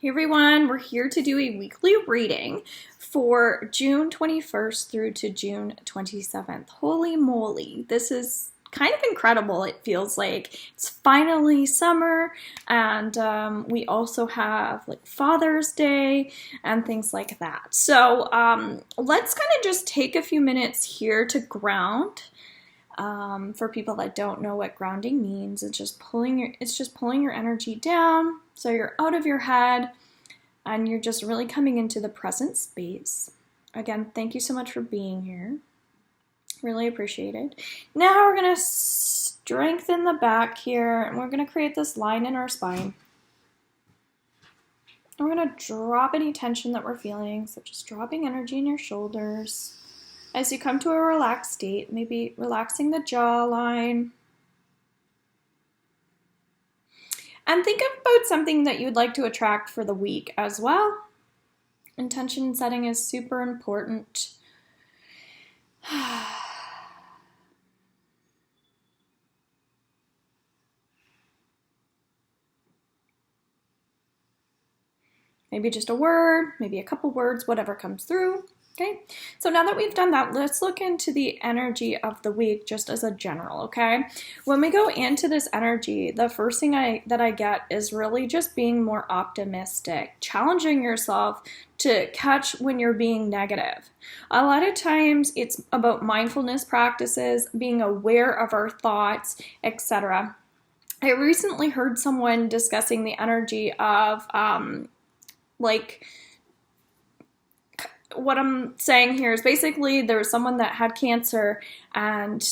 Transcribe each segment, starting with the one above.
Hey everyone, we're here to do a weekly reading for June 21st through to June 27th. Holy moly, this is kind of incredible. It feels like it's finally summer, and we also have like Father's Day and things like that. So let's kind of just take a few minutes here to ground. For people that don't know what grounding means, it's just pulling your energy down so you're out of your head and you're just really coming into the present space. Again, thank you so much for being here. Really appreciate it. Now we're going to strengthen the back here, and we're going to create this line in our spine. And we're going to drop any tension that we're feeling, so just dropping energy in your shoulders. As you come to a relaxed state, maybe relaxing the jawline. And think about something that you'd like to attract for the week as well. Intention setting is super important. Maybe just a word, maybe a couple words, whatever comes through. Okay, so now that we've done that, let's look into the energy of the week just as a general, okay? When we go into this energy, the first thing that I get is really just being more optimistic, challenging yourself to catch when you're being negative. A lot of times it's about mindfulness practices, being aware of our thoughts, etc. I recently heard someone discussing the energy of what I'm saying here is basically there was someone that had cancer, and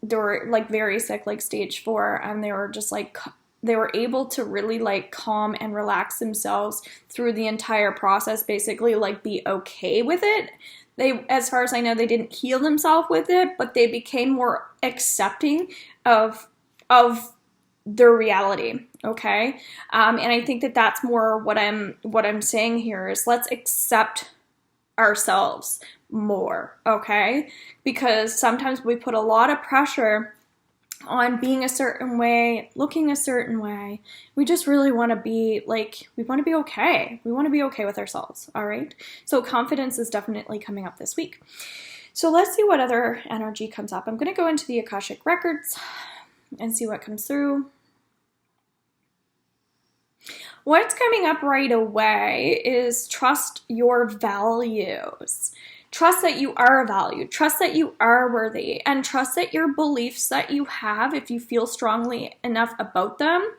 they were like very sick, like stage 4, and they were just like, they were able to really like calm and relax themselves through the entire process, basically like be okay with it. They, as far as I know, they didn't heal themselves with it, but they became more accepting of their reality. Okay. And I think that that's more what I'm saying here is let's accept ourselves more, okay? Because sometimes we put a lot of pressure on being a certain way, looking a certain way. We just really want to be like, we want to be okay. We want to be okay with ourselves, all right? So confidence is definitely coming up this week. So let's see what other energy comes up. I'm going to go into the Akashic Records and see what comes through. What's coming up right away is trust your values. Trust that you are valued. Trust that you are worthy. And trust that your beliefs that you have, if you feel strongly enough about them,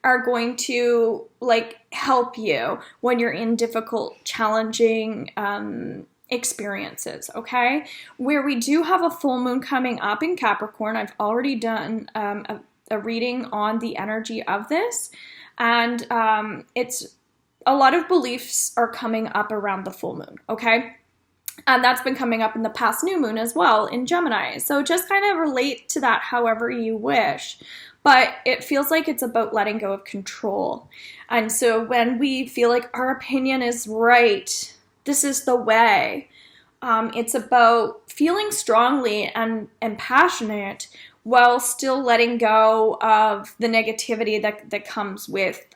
are going to like help you when you're in difficult, challenging experiences, okay? Where we do have a full moon coming up in Capricorn, I've already done a reading on the energy of this. And it's a lot of beliefs are coming up around the full moon, okay? And that's been coming up in the past new moon as well in Gemini. So just kind of relate to that however you wish. But it feels like it's about letting go of control. And so when we feel like our opinion is right, this is the way. It's about feeling strongly and passionate while still letting go of the negativity that comes with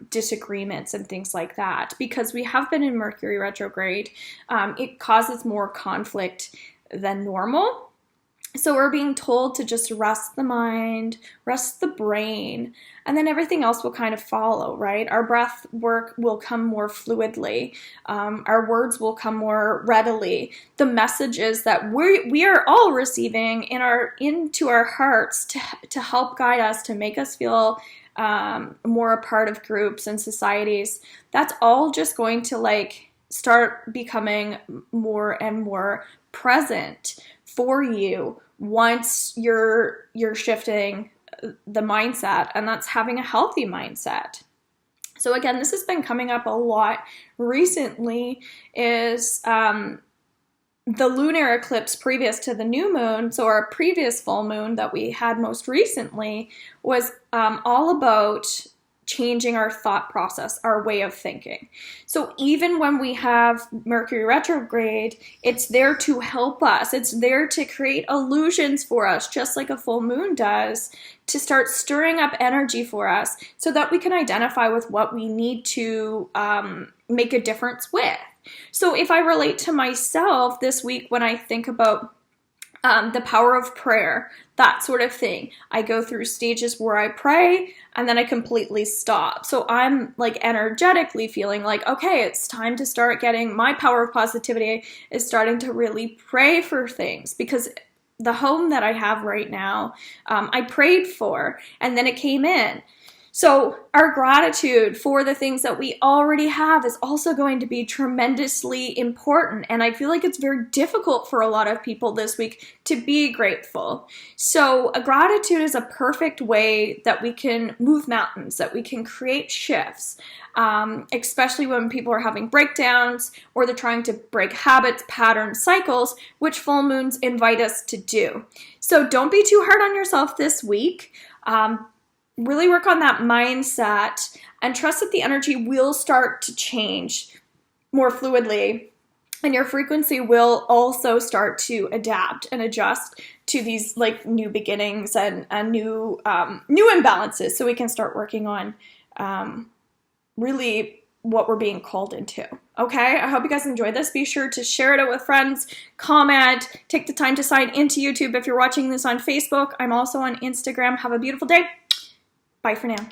disagreements and things like that. Because we have been in Mercury retrograde, it causes more conflict than normal. So we're being told to just rest the mind, rest the brain, and then everything else will kind of follow, right? Our breath work will come more fluidly. Our words will come more readily. The messages that we are all receiving into our hearts to help guide us, to make us feel more a part of groups and societies, that's all just going to like start becoming more and more present for you once you're shifting the mindset, and that's having a healthy mindset. So again, this has been coming up a lot recently, is the lunar eclipse previous to the new moon. So our previous full moon that we had most recently was all about changing our thought process, our way of thinking. So even when we have Mercury retrograde, it's there to help us. It's there to create illusions for us, just like a full moon does, to start stirring up energy for us so that we can identify with what we need to make a difference with. So if I relate to myself this week, when I think about the power of prayer, that sort of thing, I go through stages where I pray and then I completely stop. So I'm like energetically feeling like, okay, it's time to start getting my power of positivity is starting to really pray for things, because the home that I have right now, I prayed for and then it came in. So our gratitude for the things that we already have is also going to be tremendously important. And I feel like it's very difficult for a lot of people this week to be grateful. So gratitude is a perfect way that we can move mountains, that we can create shifts, especially when people are having breakdowns or they're trying to break habits, patterns, cycles, which full moons invite us to do. So don't be too hard on yourself this week. Really work on that mindset and trust that the energy will start to change more fluidly, and your frequency will also start to adapt and adjust to these like new beginnings and new imbalances, so we can start working on really what we're being called into. Okay, I hope you guys enjoyed this. Be sure to share it out with friends, comment, take the time to sign into YouTube if you're watching this on Facebook. I'm also on Instagram. Have a beautiful day. Bye for now.